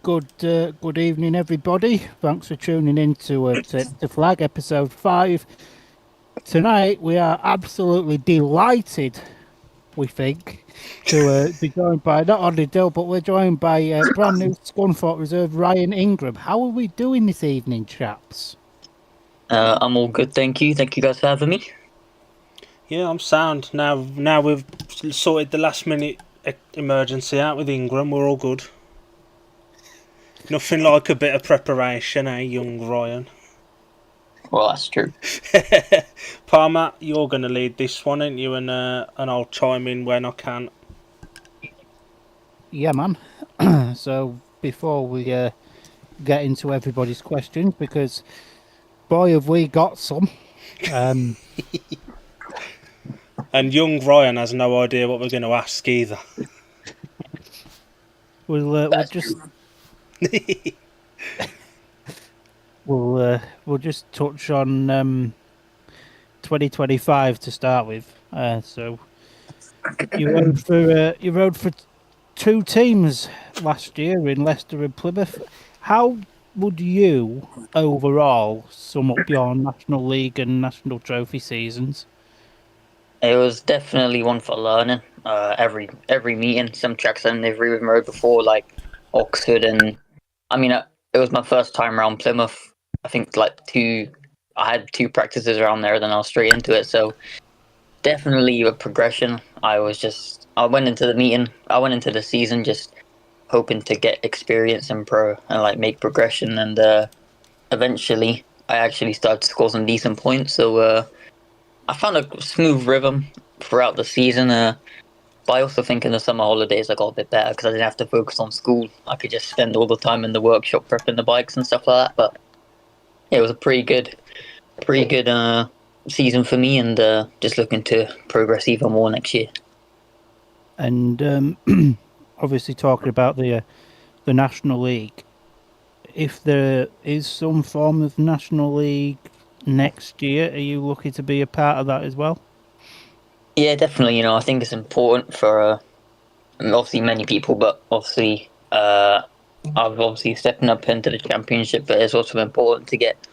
Good evening, everybody. Thanks for tuning in to Flag episode 5. Tonight we are absolutely delighted, we think, to be joined by not only Dill, but we're joined by brand new Scunthorpe reserve Ryan Ingram. How are we doing this evening, chaps? I'm all good, thank you. Thank you guys for having me. Yeah, I'm sound. Now we've sorted the last minute emergency out with Ingram, we're all good. Nothing like a bit of preparation, eh, young Ryan? Well, that's true. Palmer, you're going to lead this one, ain't you? And I'll chime in when I can. Yeah, man. So before we get into everybody's questions, because boy, have we got some. And young Ryan has no idea what we're going to ask either. We'll just we'll just touch on 2025 to start with. So you rode for two teams last year in Leicester and Plymouth. How would you overall sum up your National League and National Trophy seasons? It was definitely one for learning. Every meeting, some tracks I've never even rode before, like Oxford, and I mean, it was my first time around Plymouth. I think I had two practices around there, then I was straight into it. So definitely a progression. I went into the season just hoping to get experience and like make progression, and eventually I actually started to score some decent points. So I found a smooth rhythm throughout the season. But I also think in the summer holidays I got a bit better because I didn't have to focus on school. I could just spend all the time in the workshop prepping the bikes and stuff like that. But yeah, it was a pretty good season for me, and just looking to progress even more next year. And obviously talking about the National League, if there is some form of National League next year, are you looking to be a part of that as well? Yeah, definitely. I think it's important for obviously many people, but obviously I've obviously stepping up into the championship, but it's also important to get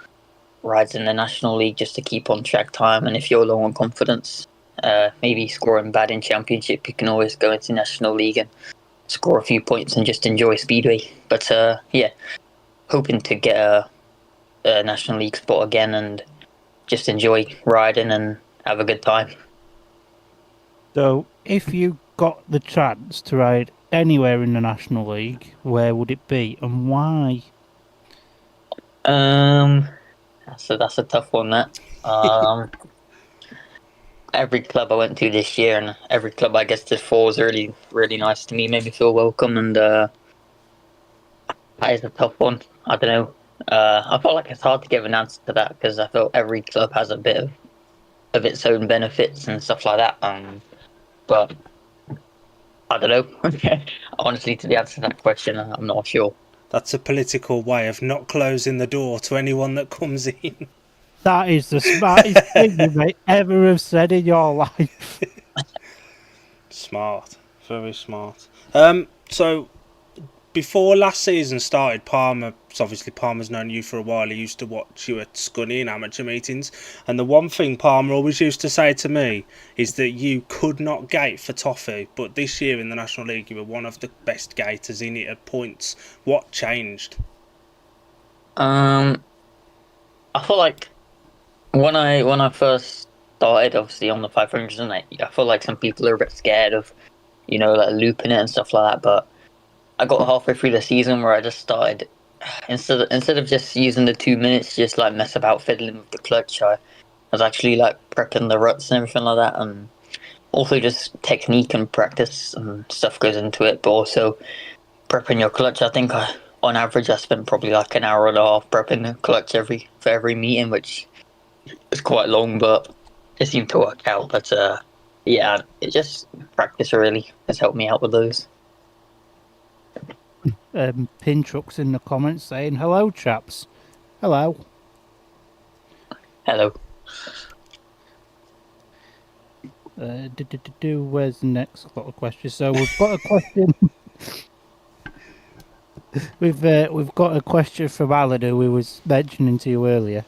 rides in the National League just to keep on track time. And if you're low on confidence, maybe scoring bad in championship, you can always go into National League and score a few points and just enjoy Speedway. But yeah, hoping to get a National League spot again and just enjoy riding and have a good time. So, if you got the chance to ride anywhere in the National League, where would it be and why? That's a tough one. That every club I went to this year, and every club I guess this fall was really nice to me. Made me feel welcome, and that is a tough one. I don't know. I felt like it's hard to give an answer to that because I felt every club has a bit of its own benefits and stuff like that. But I don't know. Honestly, to the answer to that question, I'm not sure. That's a political way of not closing the door to anyone that comes in. That is the smartest thing you may ever have said in your life. Smart. Very smart. So before last season started, Palmer's known you for a while. He used to watch you at Scunny in amateur meetings, and the one thing Palmer always used to say to me is that you could not gate for toffee, but this year in the National League you were one of the best gators in it at points. What changed? I feel like when I first started, obviously on the 500s, and I feel like some people are a bit scared of, like looping it and stuff like that. But I got halfway through the season where I just started instead of just using the 2 minutes, just like mess about fiddling with the clutch. I was actually like prepping the ruts and everything like that, and also just technique and practice and stuff goes into it. But also prepping your clutch. I think on average I spent probably like an hour and a half prepping the clutch for every meeting, which is quite long, but it seemed to work out. But yeah, it just practice really has helped me out with those. Pin trucks in the comments saying, "Hello, chaps. Hello." Hello. Where's the next lot of questions? So we've got a question. We've got a question from Alan, who we was mentioning to you earlier.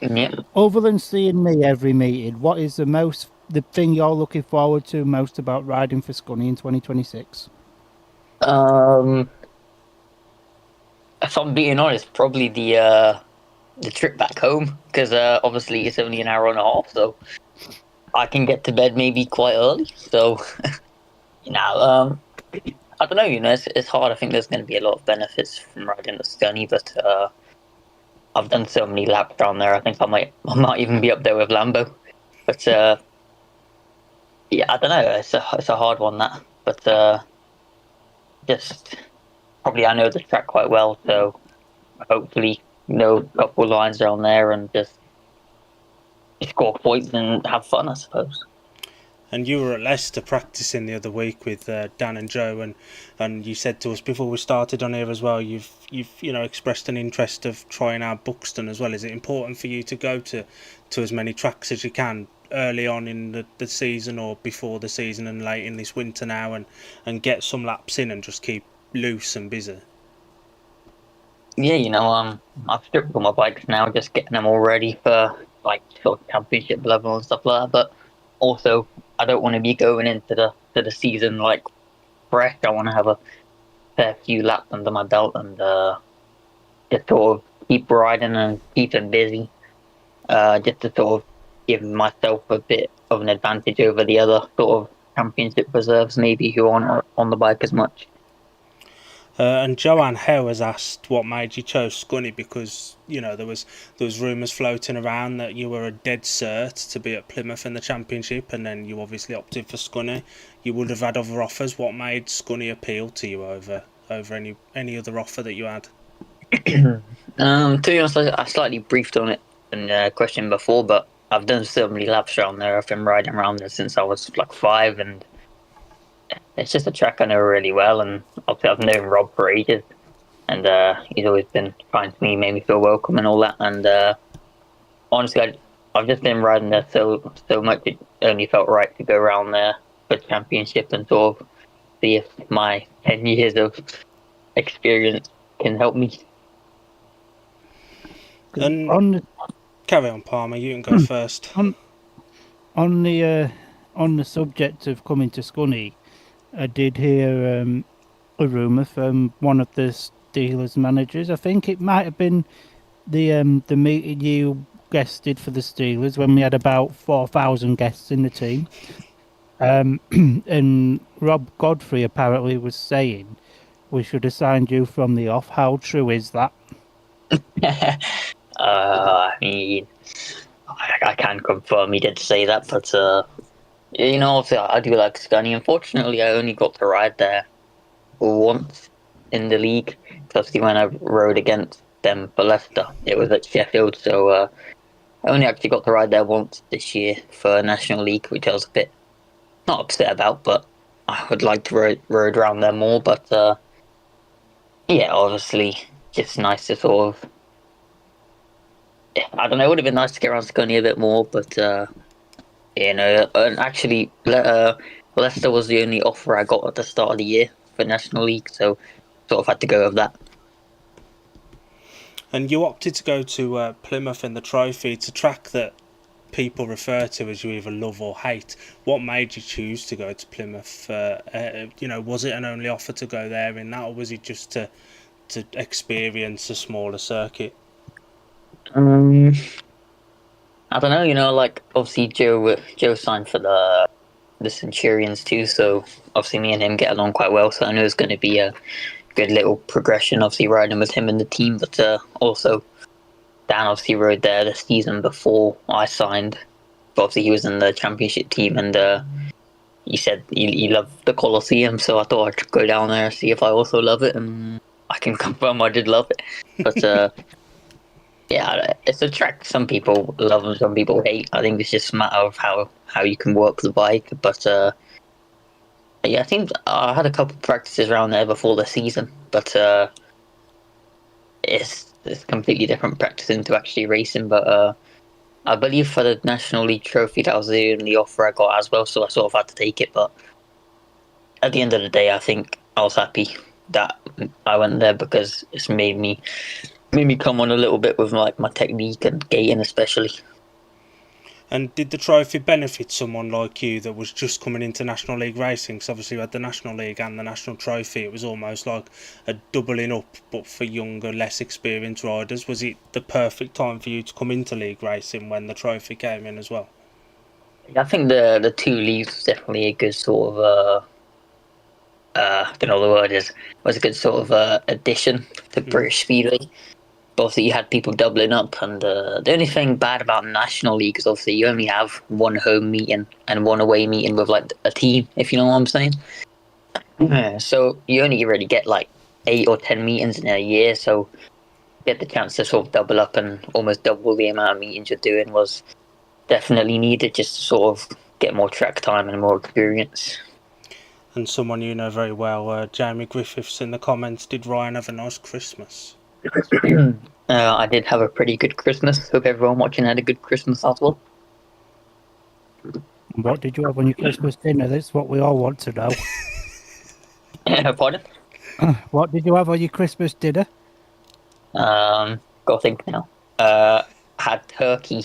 Yeah. Other than seeing me every meeting, what is the thing you're looking forward to most about riding for Scunny in 2026? If I'm being honest, probably the trip back home, because obviously it's only an hour and a half, so I can get to bed maybe quite early. So you know, I don't know. It's hard. I think there's going to be a lot of benefits from riding at Scunny, but I've done so many laps down there. I think I might even be up there with Lambo. But yeah, I don't know. It's a hard one, that. But just probably I know the track quite well, so hopefully know a couple lines down there and just score points and have fun, I suppose. And you were at Leicester practicing the other week with Dan and Joe, and you said to us before we started on here as well, you've expressed an interest of trying out Buxton as well. Is it important for you to go to as many tracks as you can early on in the season or before the season and late in this winter now, and get some laps in and just keep loose and busy? Yeah, I've stripped all my bikes now, just getting them all ready for like sort of championship level and stuff like that. But also, I don't want to be going into the season like fresh. I want to have a fair few laps under my belt and just sort of keep riding and keep them busy. Just to sort of give myself a bit of an advantage over the other sort of championship reserves, maybe who aren't on the bike as much. And Joanne Howe has asked what made you chose Scunny, because there was rumours floating around that you were a dead cert to be at Plymouth in the championship, and then you obviously opted for Scunny. You would have had other offers. What made Scunny appeal to you over any other offer that you had? To be honest, I slightly briefed on it in the question before, but I've done so many laps around there. I've been riding around there since I was like 5, and it's just a track I know really well. And obviously I've known Rob for ages, and he's always been kind to me, made me feel welcome and all that. And honestly, I've just been riding there so much, it only felt right to go around there for championship and sort of see if my 10 years of experience can help me. And carry on, Palmer. You can go first. On the subject of coming to Scunny, I did hear a rumour from one of the Steelers managers. I think it might have been the meeting you guested for the Steelers when we had about 4,000 guests in the team. And Rob Godfrey apparently was saying we should have signed you from the off. How true is that? I mean, I can confirm he did say that, but obviously I do like Scunny. Unfortunately, I only got to ride there once in the league. Obviously, when I rode against them for Leicester, it was at Sheffield, so I only actually got to ride there once this year for National League, which I was a bit not upset about, but I would like to ride around there more. But yeah, obviously, just nice to sort of. I don't know. It would have been nice to get around Scunny a bit more, but and actually, Leicester was the only offer I got at the start of the year for National League, so sort of had to go with that. And you opted to go to Plymouth in the Trophy. It's a track that people refer to as you either love or hate. What made you choose to go to Plymouth? Was it an only offer to go there in that, or was it just to experience a smaller circuit? I don't know. Like obviously Joe signed for the Centurions too, so obviously me and him get along quite well. So I know it's going to be a good little progression. Obviously riding with him in the team, but also Dan obviously rode there the season before I signed. But obviously he was in the championship team, and he said he loved the Colosseum, so I thought I'd go down there and see if I also love it, and I can confirm I did love it. But yeah, it's a track some people love and some people hate. I think it's just a matter of how you can work the bike. But yeah, I think I had a couple of practices around there before the season, but it's completely different practicing to actually racing. But I believe for the National League trophy, that was the only offer I got as well, so I sort of had to take it. But at the end of the day, I think I was happy that I went there because it's made me come on a little bit with like my technique and gating especially. And did the trophy benefit someone like you that was just coming into National League racing? Because obviously you had the National League and the National Trophy. It was almost like a doubling up, but for younger, less experienced riders. Was it the perfect time for you to come into league racing when the trophy came in as well? I think the two leagues was definitely a good sort of I don't know what the word is, was a good sort of addition to British Speedway. But obviously, you had people doubling up, and the only thing bad about National League is obviously you only have one home meeting and one away meeting with like a team, if you know what I'm saying. Yeah, so you only really get like 8 or 10 meetings in a year, so get the chance to sort of double up and almost double the amount of meetings you're doing was definitely needed just to sort of get more track time and more experience. And someone you know very well, Jamie Griffiths in the comments, did Ryan have a nice Christmas? I did have a pretty good Christmas. Hope everyone watching had a good Christmas as well. What did you have on your Christmas dinner? That's what we all want to know. Pardon? What did you have on your Christmas dinner? Gotta think now. Had turkey.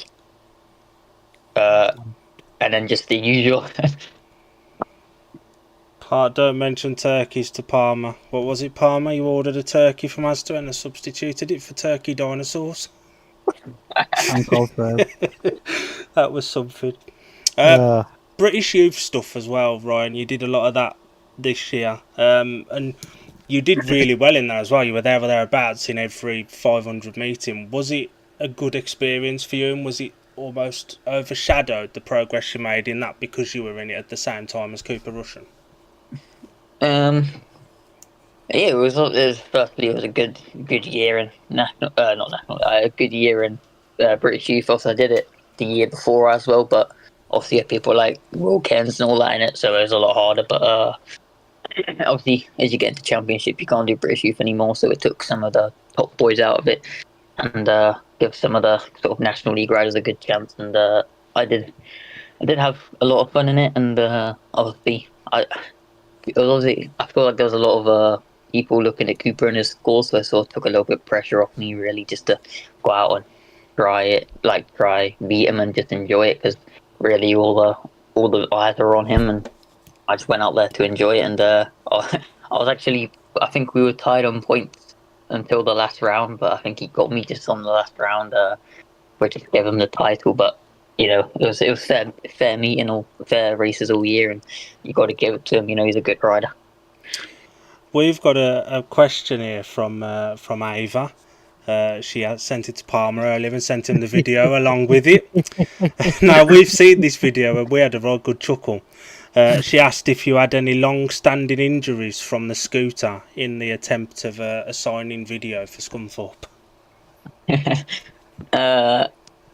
And then just the usual. Don't mention turkeys to Palmer. What was it, Palmer? You ordered a turkey from Asda and substituted it for turkey dinosaurs? Uncle Phil. That was something. British youth stuff as well, Ryan. You did a lot of that this year. And you did really well in that as well. You were there or thereabouts in every 500 meeting. Was it a good experience for you, and was it almost overshadowed the progress you made in that because you were in it at the same time as Cooper Russian? Yeah, it was firstly it was a good year in a good year in British youth. Also, I did it the year before as well, but obviously you had people like Will Cairns and all that in it, so it was a lot harder. But obviously, as you get into Championship, you can't do British youth anymore, so it took some of the top boys out of it and give some of the sort of National League riders a good chance. And I did have a lot of fun in it, and obviously I feel like there was a lot of people looking at Cooper and his scores, so it sort of took a little bit of pressure off me, really, just to go out and try beat him and just enjoy it, because really all the eyes are on him, and I just went out there to enjoy it. And I think we were tied on points until the last round, but I think he got me just on the last round, which just gave him the title. But you know, it was fair meeting, or fair races all year, and you got to give it to him. You know, he's a good rider. We've got a question here from Ava. She has sent it to Palmer earlier and sent him the video along with it. Now, we've seen this video and we had a real good chuckle. She asked if you had any long-standing injuries from the scooter in the attempt of a signing video for Scunthorpe.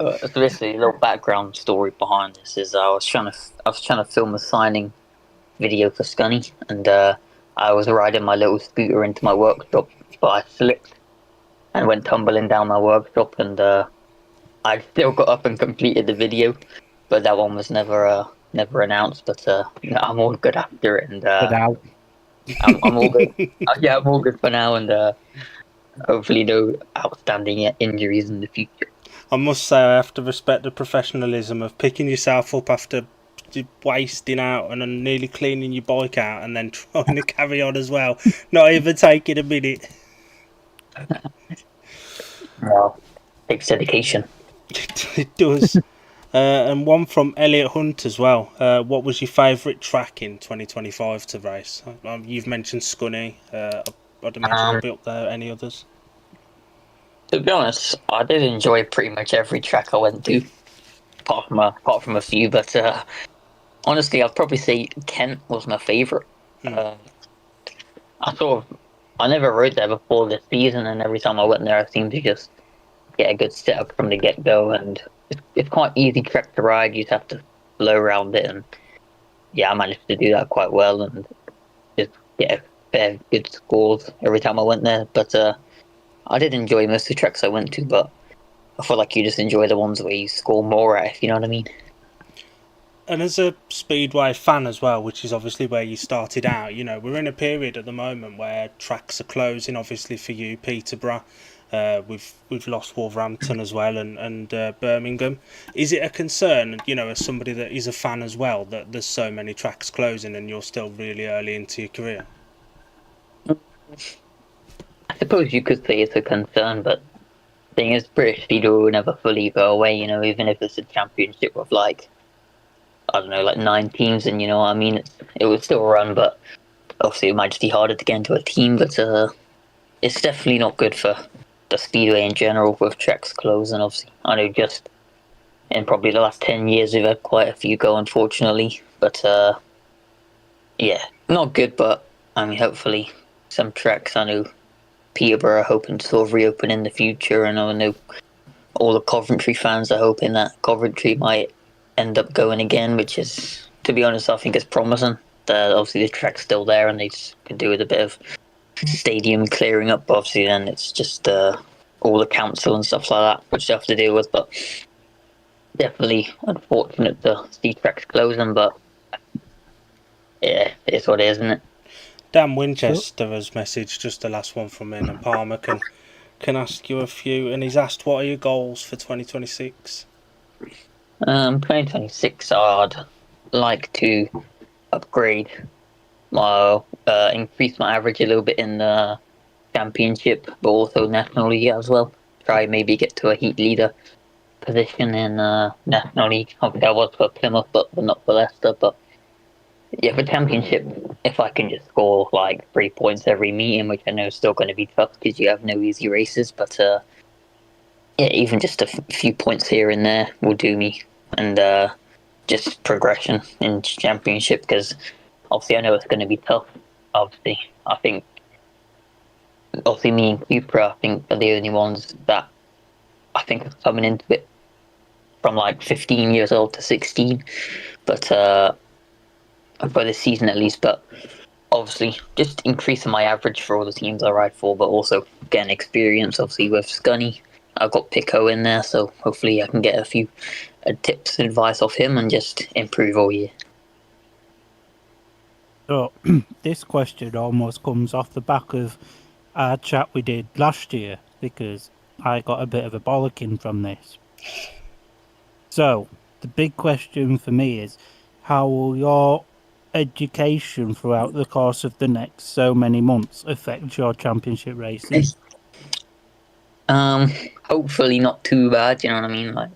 So basically, a little background story behind this is I was trying to film a signing video for Scunny, and I was riding my little scooter into my workshop, but I slipped and went tumbling down my workshop, and I still got up and completed the video, but that one was never announced. But I'm all good after it, and I'm all good. Yeah, I'm all good for now, and hopefully no outstanding injuries in the future. I must say, I have to respect the professionalism of picking yourself up after wasting out and nearly cleaning your bike out and then trying to carry on as well. Not even taking a minute. Well, takes dedication. It does. And one from Elliot Hunt as well. What was your favourite track in 2025 to race? You've mentioned Scunny. I'd imagine it'll be up there. Any others? To be honest, I did enjoy pretty much every track I went to, apart from a few. But honestly, I'd probably say Kent was my favourite. I never rode there before this season, and every time I went there, I seemed to just get a good setup from the get go, and it's quite easy track to ride. You just have to flow around it, and yeah, I managed to do that quite well, and just get fair good scores every time I went there. But I did enjoy most of the tracks I went to, but I feel like you just enjoy the ones where you score more at, if you know what I mean. And as a Speedway fan as well, which is obviously where you started out, you know, we're in a period at the moment where tracks are closing, obviously for you, Peterborough. We've lost Wolverhampton as well, and Birmingham. Is it a concern, you know, as somebody that is a fan as well, that there's so many tracks closing and you're still really early into your career? I suppose you could say it's a concern, but the thing is, British Speedway will never fully go away, you know, even if it's a championship with, like, I don't know, like 9 teams, and you know what I mean? It would still run, but obviously it might just be harder to get into a team, but it's definitely not good for the Speedway in general with tracks closing, obviously. I know just in probably the last 10 years we've had quite a few go, unfortunately, but yeah, not good, but I mean, hopefully some tracks, I know Peterborough are hoping to sort of reopen in the future, and I know all the Coventry fans are hoping that Coventry might end up going again, which is, to be honest, I think it's promising. Obviously the track's still there and they just could do with a bit of stadium clearing up. Obviously then it's just all the council and stuff like that which they have to deal with, but definitely unfortunate to see tracks closing, but yeah, it's what it is, isn't it? Dan Winchester has messaged just the last one from in, and Palmer can ask you a few, and he's asked, what are your goals for 2026? 2026, I'd like to upgrade my increase my average a little bit in the championship, but also National League as well. Try maybe get to a heat leader position in National League. Obviously I was for Plymouth, but not for Leicester. But yeah, for championship, if I can just score like 3 points every meeting, which I know is still going to be tough because you have no easy races, but yeah, even just a few points here and there will do me, and just progression in championship, because obviously I know it's going to be tough. Obviously, I think me and Cooper, I think, are the only ones that I think are coming into it from like 15 years old to 16, but for this season at least. But obviously, just increasing my average for all the teams I ride for, but also getting experience. Obviously, with Scunny, I've got Pico in there, so hopefully I can get a few tips and advice off him and just improve all year. So this question almost comes off the back of our chat we did last year, because I got a bit of a bollocking from this. So the big question for me is, how will your education throughout the course of the next so many months affect your championship racing? Hopefully not too bad, you know what I mean? Like,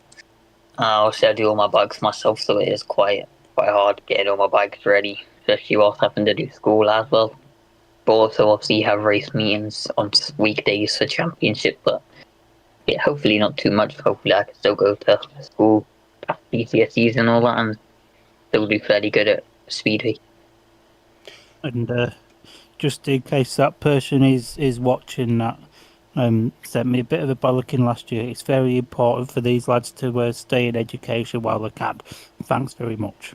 obviously I do all my bikes myself, so it is quite hard getting all my bikes ready, especially whilst having to do school as well. But also obviously you have race meetings on weekdays for championship, but yeah, hopefully not too much. Hopefully I can still go to school past GCSEs and all that and still do fairly good at Speedway. And just in case that person is watching that, sent me a bit of a bollocking last year. It's very important for these lads to stay in education while they can. Thanks very much.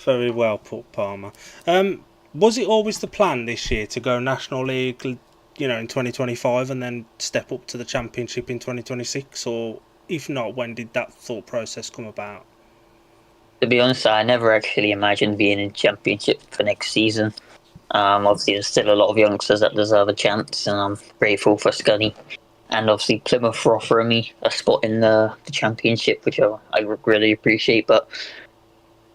Very well put, Palmer. Was it always the plan this year to go National League, you know, in 2025 and then step up to the Championship in 2026? Or if not, when did that thought process come about? To be honest, I never actually imagined being in Championship for next season. Obviously, there's still a lot of youngsters that deserve a chance, and I'm grateful for Scunny and obviously Plymouth for offering me a spot in the Championship, which I really appreciate. But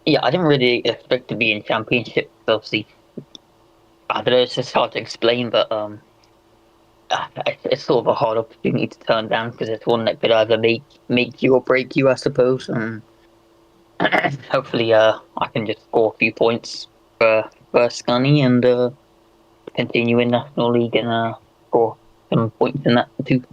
yeah, I didn't really expect to be in Championship. Obviously, I don't know, it's just hard to explain, but it's sort of a hard opportunity to turn down, because it's one that could either make you or break you, I suppose. And hopefully, I can just score a few points for Scunny and continue in National League and score some points in that too.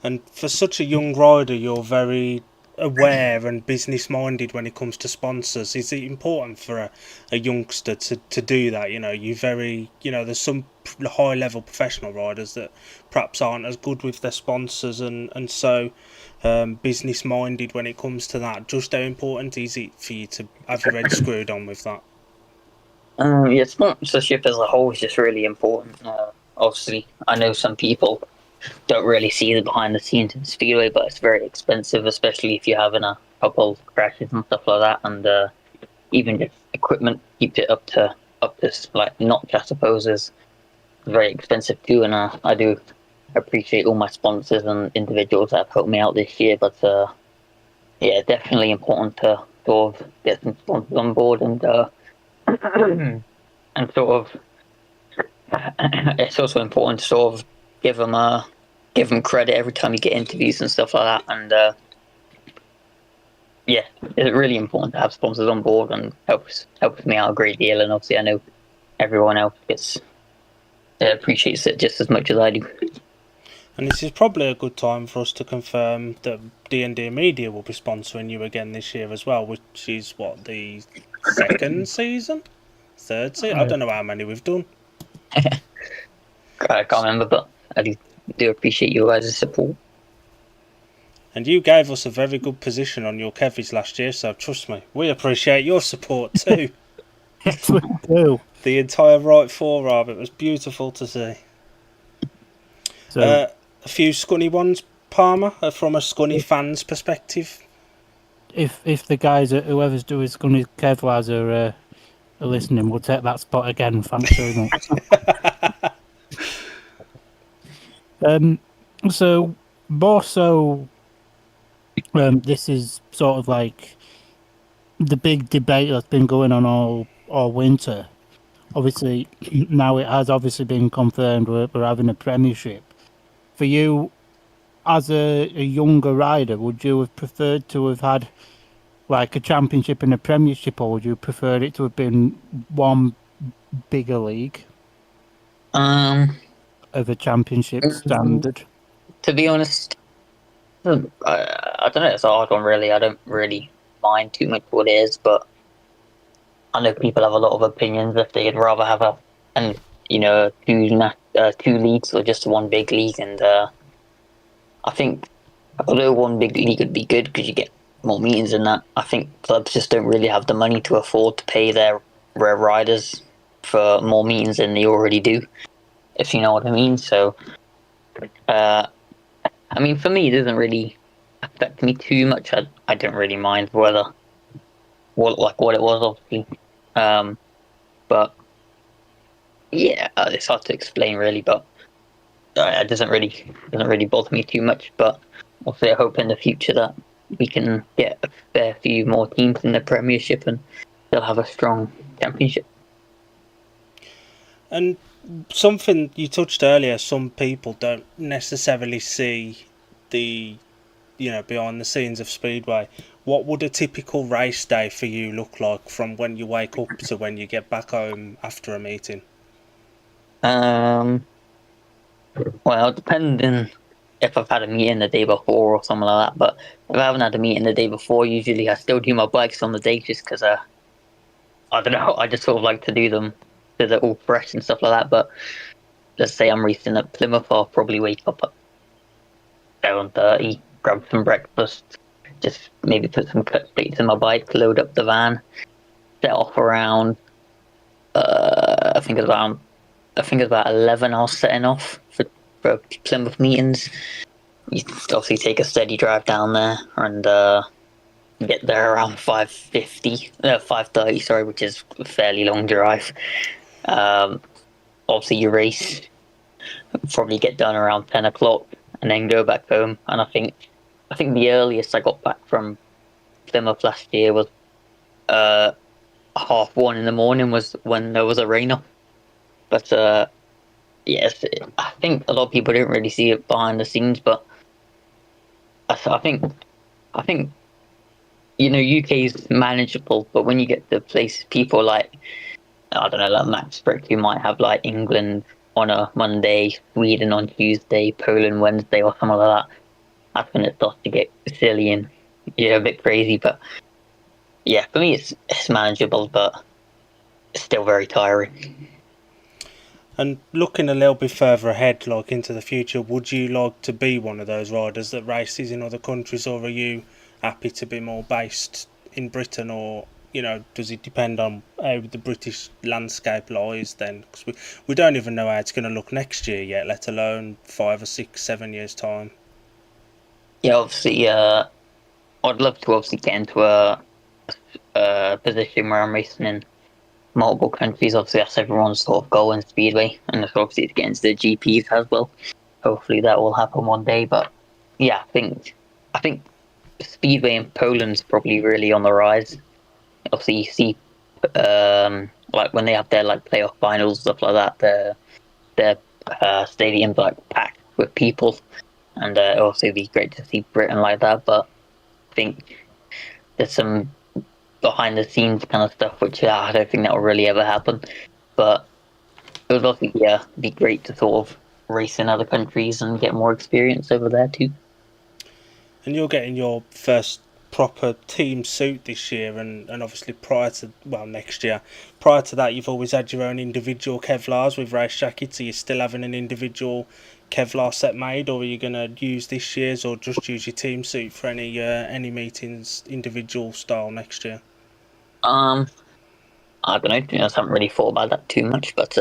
And for such a young rider, you're very aware and business minded when it comes to sponsors. Is it important for a youngster to do that? You know, there's some high level professional riders that perhaps aren't as good with their sponsors, and so business minded when it comes to that. Just how important is it for you to have your head screwed on with that? Yeah, sponsorship as a whole is just really important. Obviously, I know some people don't really see the behind the scenes in Speedway, but it's very expensive, especially if you're having a couple crashes and stuff like that, and even just equipment keeps it up to like notch, I suppose, is very expensive too. And I do appreciate all my sponsors and individuals that have helped me out this year, but yeah, definitely important to sort of get some sponsors on board and and sort of it's also important to sort of give them credit every time you get interviews and stuff like that. And yeah, it's really important to have sponsors on board and helps me out a great deal. And obviously, I know everyone else appreciates it just as much as I do. And this is probably a good time for us to confirm that D&D Media will be sponsoring you again this year as well, which is what, the second season? Third season? I don't know how many we've done. I can't remember, but I do appreciate you guys' support. And you gave us a very good position on your Kevies last year, so trust me, we appreciate your support too. Yes, we do. The entire right forearm, it was beautiful to see. So, a few Scunny ones, Palmer, from a Scunny fan's perspective. if the guys at whoever's doing Scunny Kevlars are listening, we'll take that spot again. Thanks very much. So more so, this is sort of like the big debate that's been going on all winter. Obviously, now it has obviously been confirmed we're having a premiership. For you, as a younger rider, would you have preferred to have had like a championship and a premiership, or would you prefer it to have been one bigger league of a championship standard? To be honest, I don't know. It's a hard one, really. I don't really mind too much what it is, but I know people have a lot of opinions if they'd rather have two leagues or just one big league. And I think although one big league would be good because you get more meetings and that, I think clubs just don't really have the money to afford to pay their riders for more meetings than they already do, if you know what I mean. So, I mean, for me, it doesn't really affect me too much. I don't really mind what it was, obviously. But yeah, it's hard to explain really, but it doesn't really bother me too much. But obviously, I hope in the future that we can get a fair few more teams in the Premiership and they'll have a strong championship. And something you touched earlier, some people don't necessarily see the behind the scenes of Speedway. What would a typical race day for you look like from when you wake up to when you get back home after a meeting? Well, depending if I've had a meeting the day before or something like that, but if I haven't had a meeting the day before, usually I still do my bikes on the day just because I don't know, I just sort of like to do them so they're all fresh and stuff like that. But let's say I'm racing at Plymouth, I'll probably wake up at 7:30, grab some breakfast, just maybe put some cut plates in my bike, load up the van, set off around I think it's about 11 I was setting off for Plymouth meetings. You obviously take a steady drive down there and get there around 5:30, sorry, which is a fairly long drive. Obviously you race, probably get done around 10 o'clock and then go back home. And I think the earliest I got back from Plymouth last year was 1:30 in the morning, was when there was a rain up. But yes, I think a lot of people don't really see it behind the scenes, but I think UK is manageable. But when you get to places, people like, I don't know, like Max Frick, who might have like England on a Monday, Sweden on Tuesday, Poland Wednesday, or something like that, that's when it starts to get silly and a bit crazy. But yeah, for me it's manageable, but it's still very tiring. And looking a little bit further ahead, like into the future, would you like to be one of those riders that races in other countries, or are you happy to be more based in Britain or does it depend on how the British landscape lies then? Because we don't even know how it's going to look next year yet, let alone 5 or 6, 7 years' time. Yeah, obviously, I'd love to obviously get into a position where I'm racing in multiple countries. Obviously, that's everyone's sort of goal in Speedway, and that's obviously to get into the GPs as well. Hopefully, that will happen one day. But yeah, I think Speedway in Poland's probably really on the rise. Obviously, you see, like when they have their like playoff finals stuff like that, their stadiums like packed with people, and also it'd be great to see Britain like that. But I think there's some behind the scenes kind of stuff which I don't think that will really ever happen. But it would also be great to sort of race in other countries and get more experience over there too. And you're getting your first proper team suit this year, and obviously next year. Prior to that, you've always had your own individual Kevlars with race jackets. Are you still having an individual Kevlar set made, or are you going to use this year's, or just use your team suit for any meetings individual style next year? I don't know. I haven't really thought about that too much, but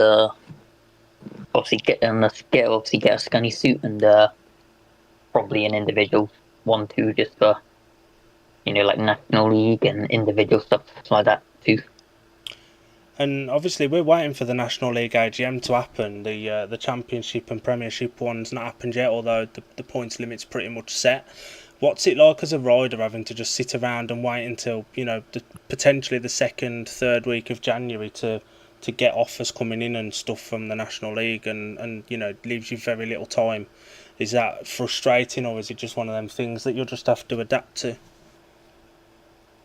obviously get a Scunny suit and probably an individual one too, just for like National League and individual stuff like that too. And obviously, we're waiting for the National League AGM to happen. The Championship and Premiership one's not happened yet, although the points limit's pretty much set. What's it like as a rider having to just sit around and wait until potentially the second, third week of January to get offers coming in and stuff from the National League, and leaves you very little time? Is that frustrating, or is it just one of them things that you'll just have to adapt to?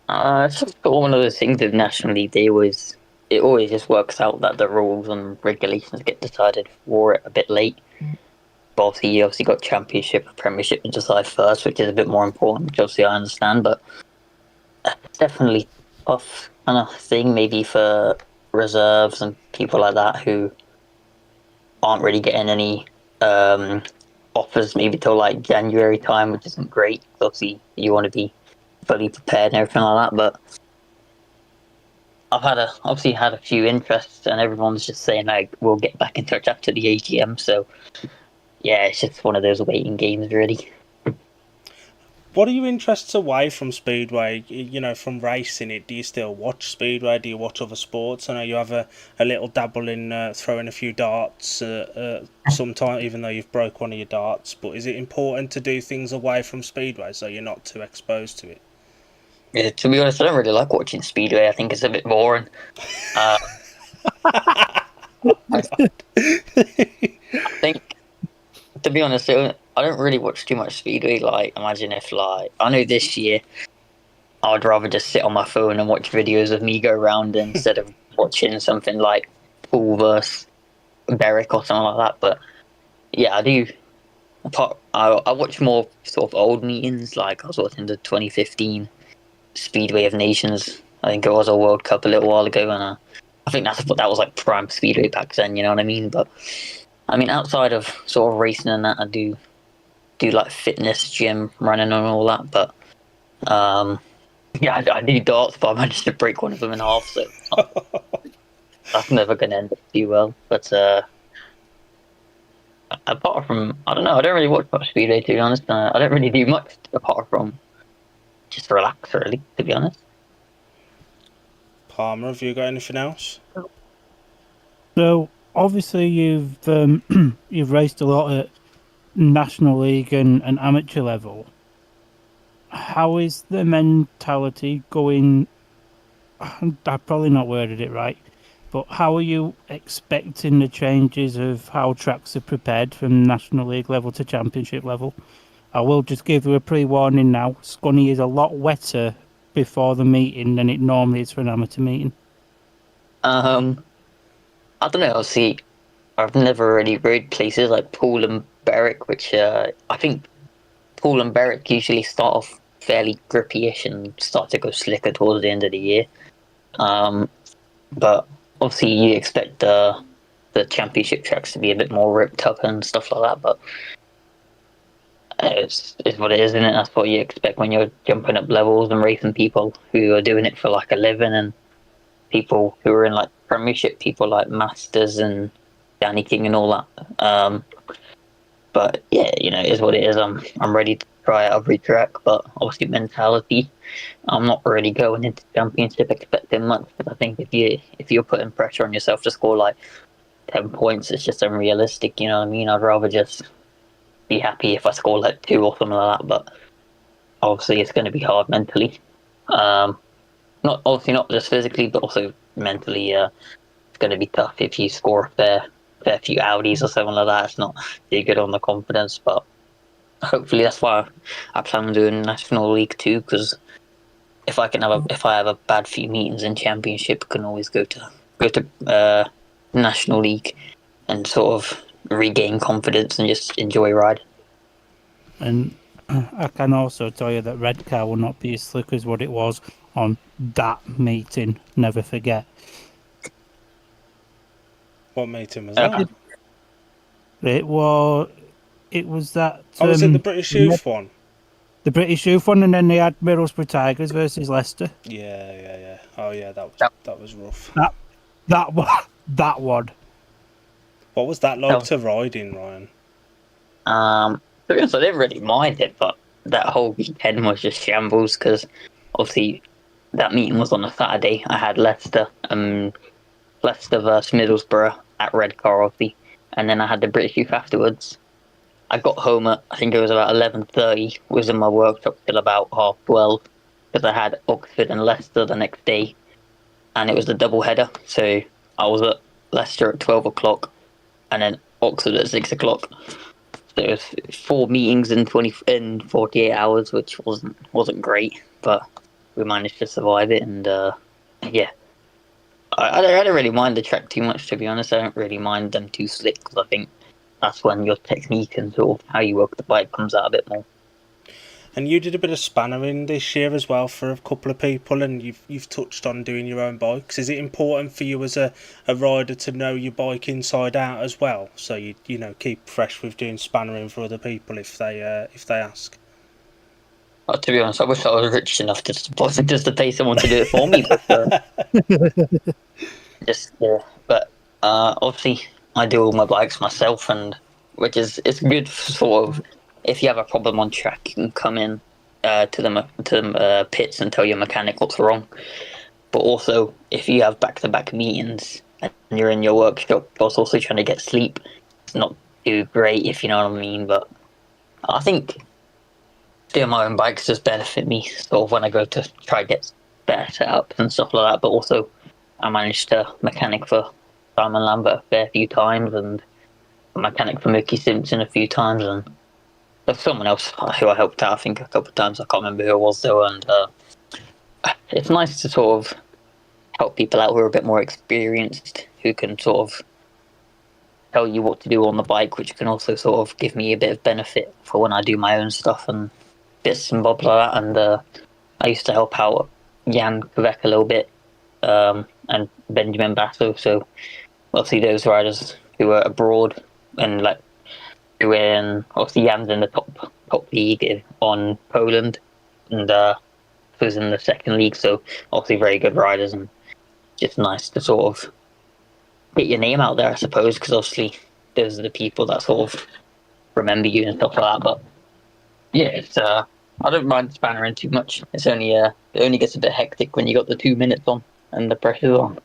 It's just one of those things with National League. It always just works out that the rules and regulations get decided for it a bit late. But obviously, you got Championship and Premiership to decide first, which is a bit more important, which obviously I understand. But it's definitely tough kind of thing, maybe for reserves and people like that who aren't really getting any offers maybe till like January time, which isn't great. Obviously, you want to be fully prepared and everything like that. But I've obviously had a few interests, and everyone's just saying like we'll get back in touch after the AGM. So yeah, it's just one of those waiting games, really. What are your interests away from Speedway? From racing it, do you still watch Speedway? Do you watch other sports? I know you have a little dabble in throwing a few darts sometime, even though you've broke one of your darts. But is it important to do things away from Speedway so you're not too exposed to it? Yeah, to be honest, I don't really like watching Speedway. I think it's a bit boring. I think, to be honest, I don't really watch too much Speedway. Like, imagine if, like, I know this year, I'd rather just sit on my phone and watch videos of me go around instead of watching something like Paul vs. Berwick or something like that. But yeah, I do. I watch more sort of old meetings. Like, I was watching the 2015 Speedway of Nations. I think it was a World Cup a little while ago, and I think that was like prime Speedway back then. You know what I mean? But I mean, outside of sort of racing and that, I do like fitness, gym, running, and all that. But yeah, I do darts, but I managed to break one of them in half, so that's never going to end up too well. But apart from, I don't know, I don't really watch much Speedway, to be honest. I don't really do much apart from just relax, really, to be honest. Palmer, have you got anything else? So obviously you've you've raced a lot at National League and amateur level. How is the mentality going? I've probably not worded it right, but how are you expecting the changes of how tracks are prepared from National League level to Championship level? I will just give you a pre-warning now. Scunny is a lot wetter before the meeting than it normally is for an amateur meeting. I don't know. See, I've never really rode places like Poole and Berwick, which I think Poole and Berwick usually start off fairly grippy-ish and start to go slicker towards the end of the year. But obviously you expect the championship tracks to be a bit more ripped up and stuff like that. But it's what it is, isn't it? That's what you expect when you're jumping up levels and racing people who are doing it for like a living, and people who are in like Premiership, people like Masters and Danny King and all that. But yeah, it is what it is. I'm ready to try out every track, but obviously mentality. I'm not really going into Championship expecting much, because I think if you're putting pressure on yourself to score like 10 points, it's just unrealistic. You know what I mean? I'd rather just be happy if I score like 2 or something like that. But obviously, it's going to be hard mentally. Not just physically, but also mentally. It's going to be tough if you score a fair few Audis or something like that. It's not too good on the confidence, but hopefully that's why I plan on doing National League too. Because if I have a bad few meetings in Championship, I can always go to National League and sort of regain confidence and just enjoy ride. And I can also tell you that Red Car will not be as slick as what it was on that meeting. Never forget. What meeting was that? It was that. Oh, was it the British Youth one? The British Youth one, and then they had Middlesbrough Tigers versus Leicester. Yeah. Oh yeah, that was rough. That one. What was that like to ride in, Ryan? To be honest, I didn't really mind it, but that whole weekend was just shambles, because obviously that meeting was on a Saturday. I had Leicester versus Middlesbrough at Red Car, obviously, and then I had the British Youth afterwards. I got home at, I think it was about 11:30, was in my workshop till about 12:30, because I had Oxford and Leicester the next day, and it was a double header. So I was at Leicester at 12 o'clock, and then Oxford at 6 o'clock. So it was 4 meetings in 48 hours, which wasn't great, but we managed to survive it. And yeah, I don't really mind the track too much, to be honest. I don't really mind them too slick, because I think that's when your technique and sort of how you work the bike comes out a bit more. And you did a bit of spannering this year as well for a couple of people, and you've touched on doing your own bikes. Is it important for you as a rider to know your bike inside out as well, so you keep fresh with doing spannering for other people if they ask? To be honest, I wish I was rich enough to pay someone to do it for me. But obviously I do all my bikes myself, and it's good for sort of, if you have a problem on track, you can come in to the pits and tell your mechanic what's wrong. But also, if you have back-to-back meetings and you're in your workshop, you're also trying to get sleep. It's not too great, if you know what I mean. But I think doing my own bikes does benefit me, sort of when I go to try to get better setups and stuff like that. But also, I managed to mechanic for Simon Lambert a fair few times, and mechanic for Mickey Simpson a few times, and there's someone else who I helped out, I think, a couple of times. I can't remember who it was though. And it's nice to sort of help people out who are a bit more experienced, who can sort of tell you what to do on the bike, which can also sort of give me a bit of benefit for when I do my own stuff and bits and bobs like that. And I used to help out Jan Kvek a little bit, and Benjamin Basso. So obviously those riders who are abroad, and like obviously Jan's in the top league on Poland, and who's in the second league. So obviously very good riders, and just nice to sort of get your name out there, I suppose, because obviously those are the people that sort of remember you and stuff like that. But yeah, it's I don't mind spannering too much. It's only it only gets a bit hectic when you got the 2 minutes on and the pressure's on.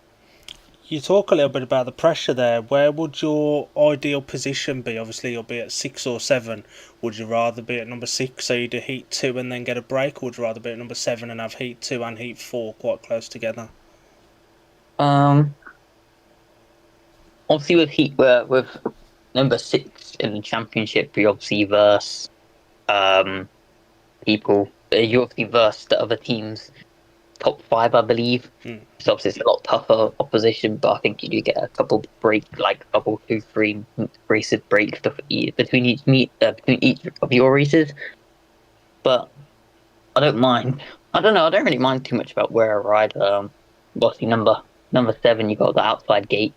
You talk a little bit about the pressure there. Where would your ideal position be? Obviously, you'll be at 6 or 7. Would you rather be at number 6, so you do heat 2 and then get a break, or would you rather be at number 7 and have heat 2 and heat 4 quite close together? Obviously with number 6 in the championship, you obviously verse people. You obviously verse the other teams. Top 5, I believe. So obviously it's a lot tougher opposition, but I think you do get a couple 2-3 races breaks between each of your races. But I don't mind. I don't know. I don't really mind too much about where I ride. Obviously number 7, you got the outside gate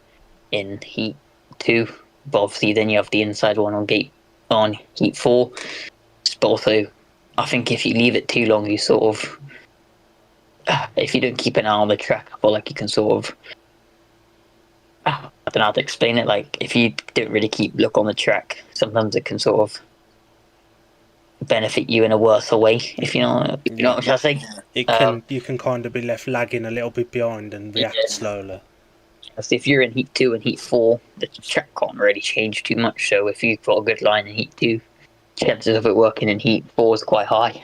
in heat 2, but obviously then you have the inside one on heat 4. but also I think if you leave it too long, you sort of, if you don't keep an eye on the track, I feel like you can sort of, I don't know how to explain it. Like if you don't really keep look on the track, sometimes it can sort of benefit you in a worse way. If you know what I'm trying to say. You can kind of be left lagging a little bit behind and react slowly. So if you're in Heat 2 and Heat 4, the track can't really change too much. So if you've got a good line in Heat 2, chances of it working in Heat 4 is quite high.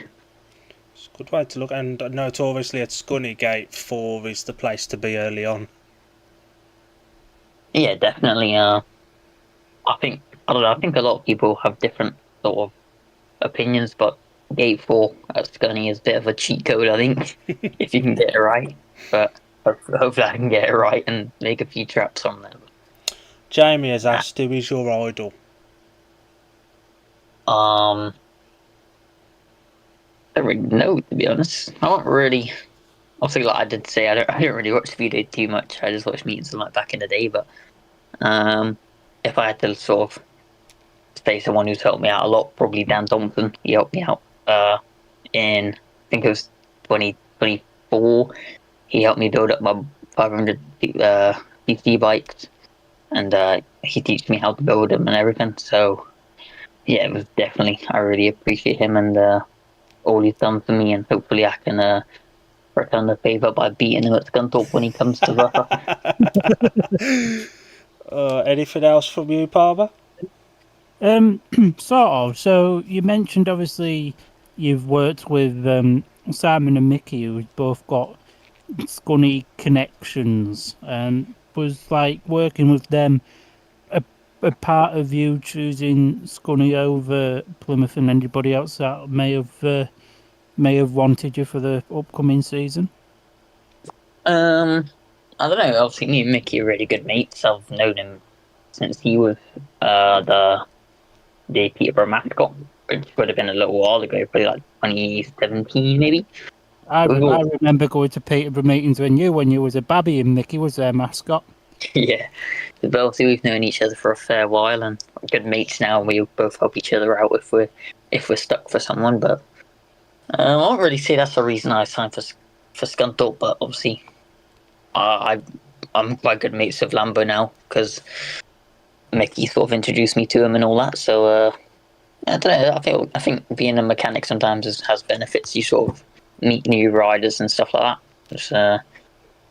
It's a good way to look. And I know it's obviously at Scunny Gate 4 is the place to be early on. Yeah, definitely. I think a lot of people have different sort of opinions, but Gate 4 at Scunny is a bit of a cheat code, I think, if you can get it right. But hopefully I can get it right and make a few traps on there. Jamie has asked, who is your idol? I don't really know, to be honest. I don't really. Obviously, like I did say, I don't really watch video too much. I just watch meetings like back in the day. But if I had to sort of say someone who's helped me out a lot, probably Dan Thompson. He helped me out in, I think it was 2024. He helped me build up my 500 PC bikes, and he teach me how to build them and everything. So yeah, it was definitely, I really appreciate him and all he's done for me, and hopefully I can return the favour by beating him at Scunthorpe when he comes to Russia. Anything else from you, Palmer? Sort of. So you mentioned obviously you've worked with Simon and Mickey, who've both got Scunny connections, and was like working with them a part of you choosing Scunny over Plymouth and anybody else that may have wanted you for the upcoming season? I don't know. Obviously, me and Mickey are really good mates. I've known him since he was the Peterborough mascot, which would have been a little while ago, probably like 2017 maybe. I remember going to Peterborough meetings when you was a babby and Mickey was their mascot. Yeah, but obviously we've known each other for a fair while and we're good mates now. And we both help each other out if we're stuck for someone. But I won't really say that's the reason I signed for Scunthorpe. But obviously, I'm quite good mates with Lambo now because Mickey sort of introduced me to him and all that. So I don't know. I think being a mechanic sometimes has benefits. You sort of meet new riders and stuff like that. Just,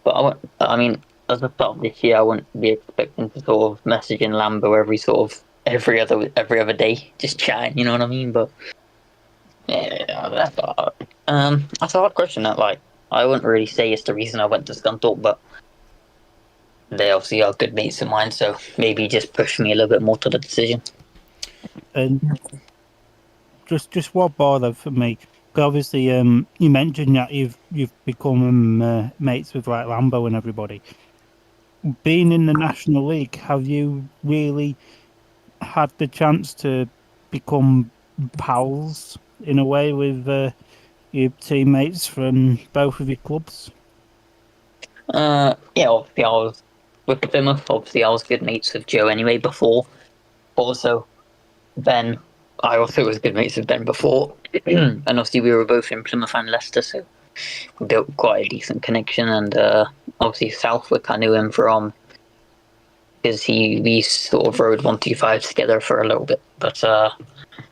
but I mean, at the start of this year, I wouldn't be expecting to sort of message in Lambo every other day, just chatting. You know what I mean? But yeah, that's a hard question. That like I wouldn't really say it's the reason I went to Scunthorpe, but they obviously are good mates of mine, so maybe just push me a little bit more to the decision. And just what bothered for me, because obviously you mentioned that you've become mates with like Lambo and everybody. Being in the National League, have you really had the chance to become pals in a way with your teammates from both of your clubs? Yeah, obviously I was with Plymouth. Obviously I was good mates with Joe anyway before. Also, Ben, I also was good mates with Ben before, and obviously we were both in Plymouth and Leicester, so we built quite a decent connection. And obviously Southwick, I knew him from because we sort of rode 125 together for a little bit. But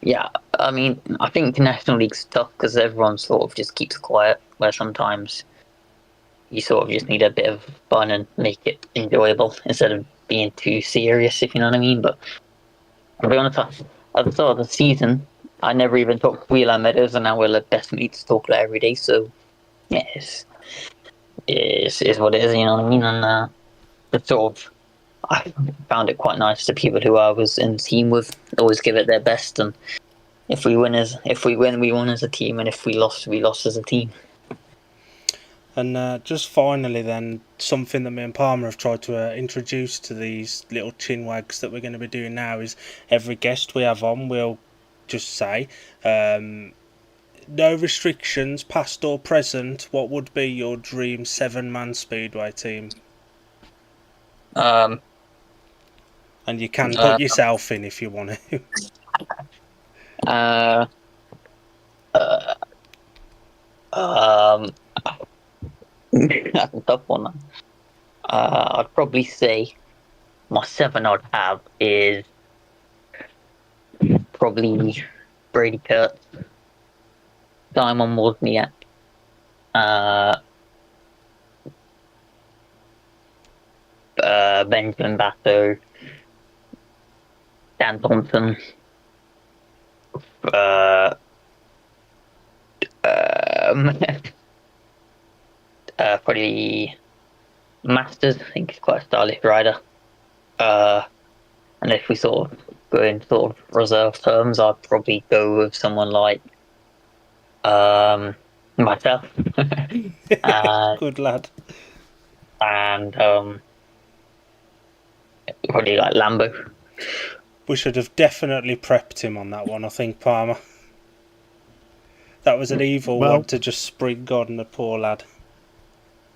yeah, I mean, I think National League's tough because everyone sort of just keeps quiet, where sometimes you sort of just need a bit of fun and make it enjoyable instead of being too serious, if you know what I mean. But I'll be honest, at the start of the season, I never even talked to Wheeler Meadows, and now we're like best mates, talk like every day. So yeah, it's what it is, you know what I mean. And it's sort of, I found it quite nice. The people who I was in the team with always give it their best, and if we win, we won as a team, and if we lost as a team. And just finally then, something that me and Palmer have tried to introduce to these little chinwags that we're going to be doing now is every guest we have on will just say, no restrictions, past or present, what would be your dream 7-man speedway team? And you can put yourself in if you want to. That's a tough one. I'd probably say my 7 I'd have is probably Brady Kurtz, Simon Wozniak, Benjamin Basso, Dan Thompson, probably Masters. I think he's quite a stylish rider. And if we sort of go in sort of reserve terms, I'd probably go with someone like myself. Good lad. And probably like Lambo. We should have definitely prepped him on that one, I think, Palmer. That was an evil one to just spring on the poor lad.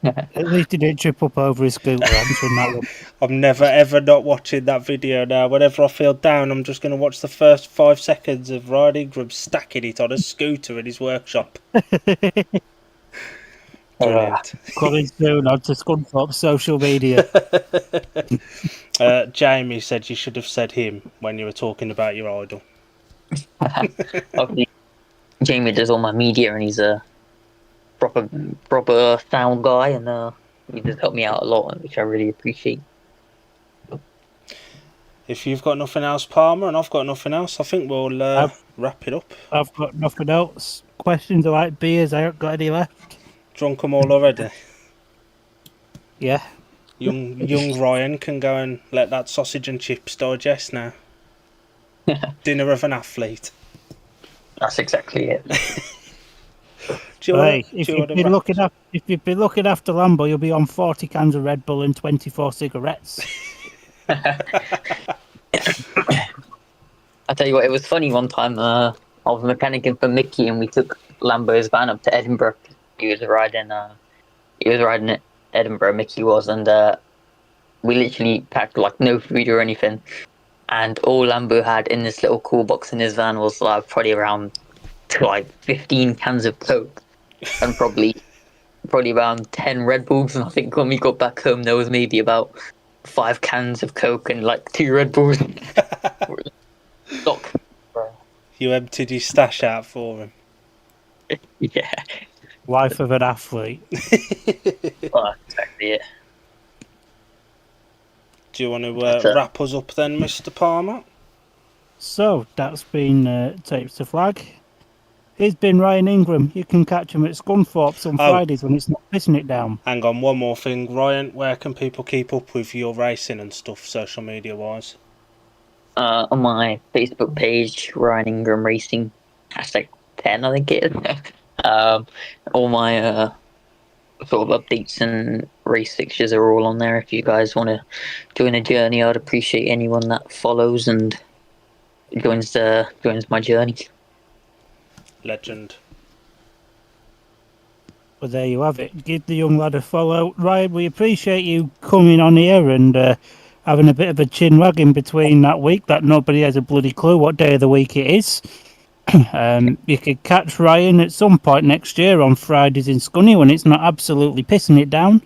At least he didn't trip up over his scooter answering that one. I'm never ever not watching that video now. Whenever I feel down, I'm just going to watch the first 5 seconds of Ryan Ingram stacking it on a scooter in his workshop. Brilliant. Coming soon onto Scunthorpe social media. Jamie said you should have said him when you were talking about your idol. Obviously, Jamie does all my media, and he's a proper sound guy, and he does help me out a lot, which I really appreciate. If you've got nothing else, Palmer, and I've got nothing else, I think we'll wrap it up. I've got nothing else. Questions are like beers, I haven't got any left. Drunk them all already? Yeah. Young Ryan can go and let that sausage and chips digest now. Dinner of an athlete. That's exactly it. If you've been looking after Lambo, you'll be on 40 cans of Red Bull and 24 cigarettes. I tell you what, it was funny one time. I was mechanicking for Mickey, and we took Lambo's van up to Edinburgh. He was riding at Edinburgh, Mickey was, and we literally packed like no food or anything. And all Lambo had in this little cool box in his van was like probably around 15 cans of Coke, and probably around 10 Red Bulls. And I think when we got back home, there was maybe about 5 cans of Coke and like 2 Red Bulls. Stock. You emptied his stash out for him. Yeah. Life of an athlete. Well, exactly it. Do you want to wrap us up then, Mr. Palmer? So, that's been Tapes to Flag. He's been Ryan Ingram. You can catch him at Scunthorpe on Fridays when it's not pissing it down. Hang on, one more thing. Ryan, where can people keep up with your racing and stuff, social media-wise? On my Facebook page, Ryan Ingram Racing, #10, I think it is. All my sort of updates and race fixtures are all on there. If you guys want to join a journey, I'd appreciate anyone that follows and joins my journey. Legend. Well, there you have it. Give the young lad a follow. Ryan, we appreciate you coming on here and having a bit of a chin wag in between that week that nobody has a bloody clue what day of the week it is. You could catch Ryan at some point next year on Fridays in Scunny when it's not absolutely pissing it down.